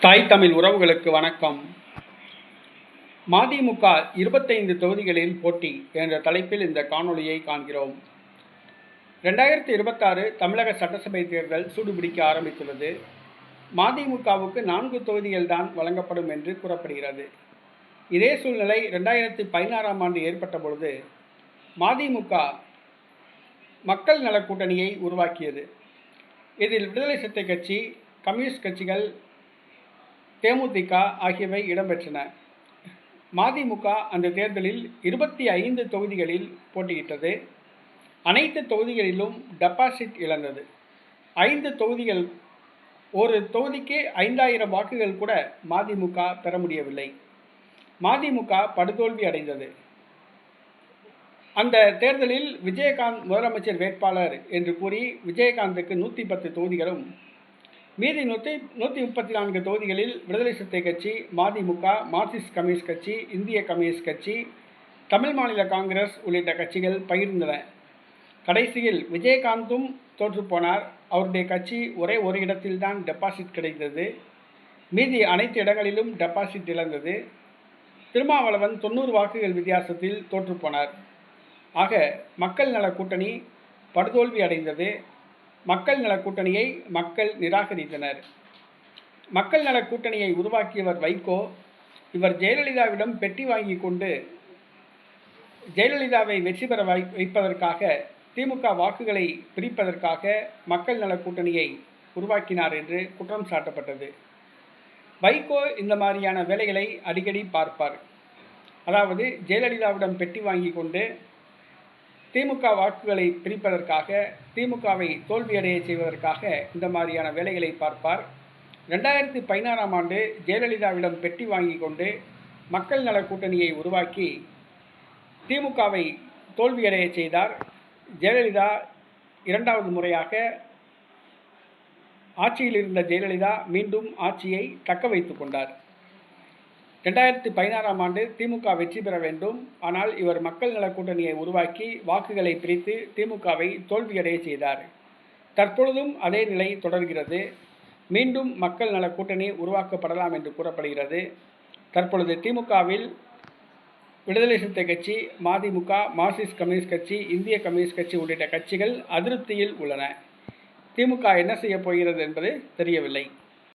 தாய் தமிழ் உறவுகளுக்கு வணக்கம். மதிமுக 25 தொகுதிகளில் போட்டி என்ற தலைப்பில் இந்த காணொளியை காண்கிறோம். 2026 தமிழக சட்டசபை தேர்தல் சூடுபிடிக்க ஆரம்பித்துள்ளது. மதிமுகவுக்கு 4 தொகுதிகள் தான் வழங்கப்படும் என்று கூறப்படுகிறது. இதே சூழ்நிலை 2016ஆம் ஆண்டு ஏற்பட்ட பொழுது மதிமுக மக்கள் நல கூட்டணியை உருவாக்கியது. இதில் விடுதலை சிறுத்தை கட்சி, கம்யூனிஸ்ட் கட்சிகள், தேமுதிக ஆகியவை இடம்பெற்றன. மதிமுக அந்த தேர்தலில் 25 தொகுதிகளில் போட்டியிட்டது. அனைத்து தொகுதிகளிலும் டெபாசிட் இழந்தது. 5 தொகுதிகள், ஒரு தொகுதிக்கு 5000 வாக்குகள் கூட மதிமுக பெற முடியவில்லை. மதிமுக படுதோல்வி அடைந்தது. அந்த தேர்தலில் விஜயகாந்த் முதலமைச்சர் வேட்பாளர் என்று கூறி விஜயகாந்துக்கு 110 தொகுதிகளும், மீதி 134 தொகுதிகளில் விடுதலை சிறுத்தை கட்சி, மதிமுக, மார்க்சிஸ்ட் கம்யூனிஸ்ட் கட்சி, இந்திய கம்யூனிஸ்ட் கட்சி, தமிழ் மாநில காங்கிரஸ் உள்ளிட்ட கட்சிகள் பகிர்ந்தன. கடைசியில் விஜயகாந்தும் தோற்றுப்போனார். அவருடைய கட்சி ஒரே ஒரு இடத்தில்தான் டெபாசிட் கிடைத்தது. மீதி அனைத்து இடங்களிலும் டெபாசிட் இழந்தது. திருமாவளவன் 90 வாக்குகள் வித்தியாசத்தில் தோற்றுப்போனார். ஆக மக்கள் நல கூட்டணி படுதோல்வி அடைந்தது. மக்கள் நல கூட்டணியை மக்கள் நிராகரித்தனர். மக்கள் நல கூட்டணியை உருவாக்கியவர் வைகோ. இவர் ஜெயலலிதாவிடம் பெட்டி வாங்கி கொண்டு ஜெயலலிதாவை வெற்றி பெற வைப்பதற்காக, திமுக வாக்குகளை பிரிப்பதற்காக மக்கள் நல கூட்டணியை உருவாக்கினார் என்று குற்றம் சாட்டப்பட்டது. வைகோ இந்த மாதிரியான வேலைகளை அடிக்கடி பார்ப்பார். அதாவது ஜெயலலிதாவிடம் பெட்டி வாங்கி கொண்டு திமுக வாக்குகளை பிரிப்பதற்காக, திமுகவை தோல்வியடைய செய்வதற்காக இந்த மாதிரியான வேலைகளை பார்ப்பார். 2016ஆம் ஆண்டு ஜெயலலிதாவிடம் பெட்டி வாங்கி கொண்டு மக்கள் நல கூட்டணியை உருவாக்கி திமுகவை தோல்வியடைய செய்தார். ஜெயலலிதா இரண்டாவது முறையாக ஆட்சியில் இருந்த ஜெயலலிதா மீண்டும் ஆட்சியை தக்க வைத்து கொண்டார். 2016ஆம் ஆண்டு திமுக வெற்றி பெற வேண்டும். ஆனால் இவர் மக்கள் நல கூட்டணியை உருவாக்கி வாக்குகளை பிரித்து திமுகவை தோல்வியடைய செய்தார். தற்பொழுதும் அதே நிலை தொடர்கிறது. மீண்டும் மக்கள் நல கூட்டணி உருவாக்கப்படலாம் என்று கூறப்படுகிறது. தற்பொழுது திமுகவில் விடுதலை சிறுத்தை கட்சி, மதிமுக, மார்க்சிஸ்ட் கம்யூனிஸ்ட் கட்சி, இந்திய கம்யூனிஸ்ட் கட்சி உள்ளிட்ட கட்சிகள் அதிருப்தியில் உள்ளன. திமுக என்ன செய்ய போகிறது என்பது தெரியவில்லை.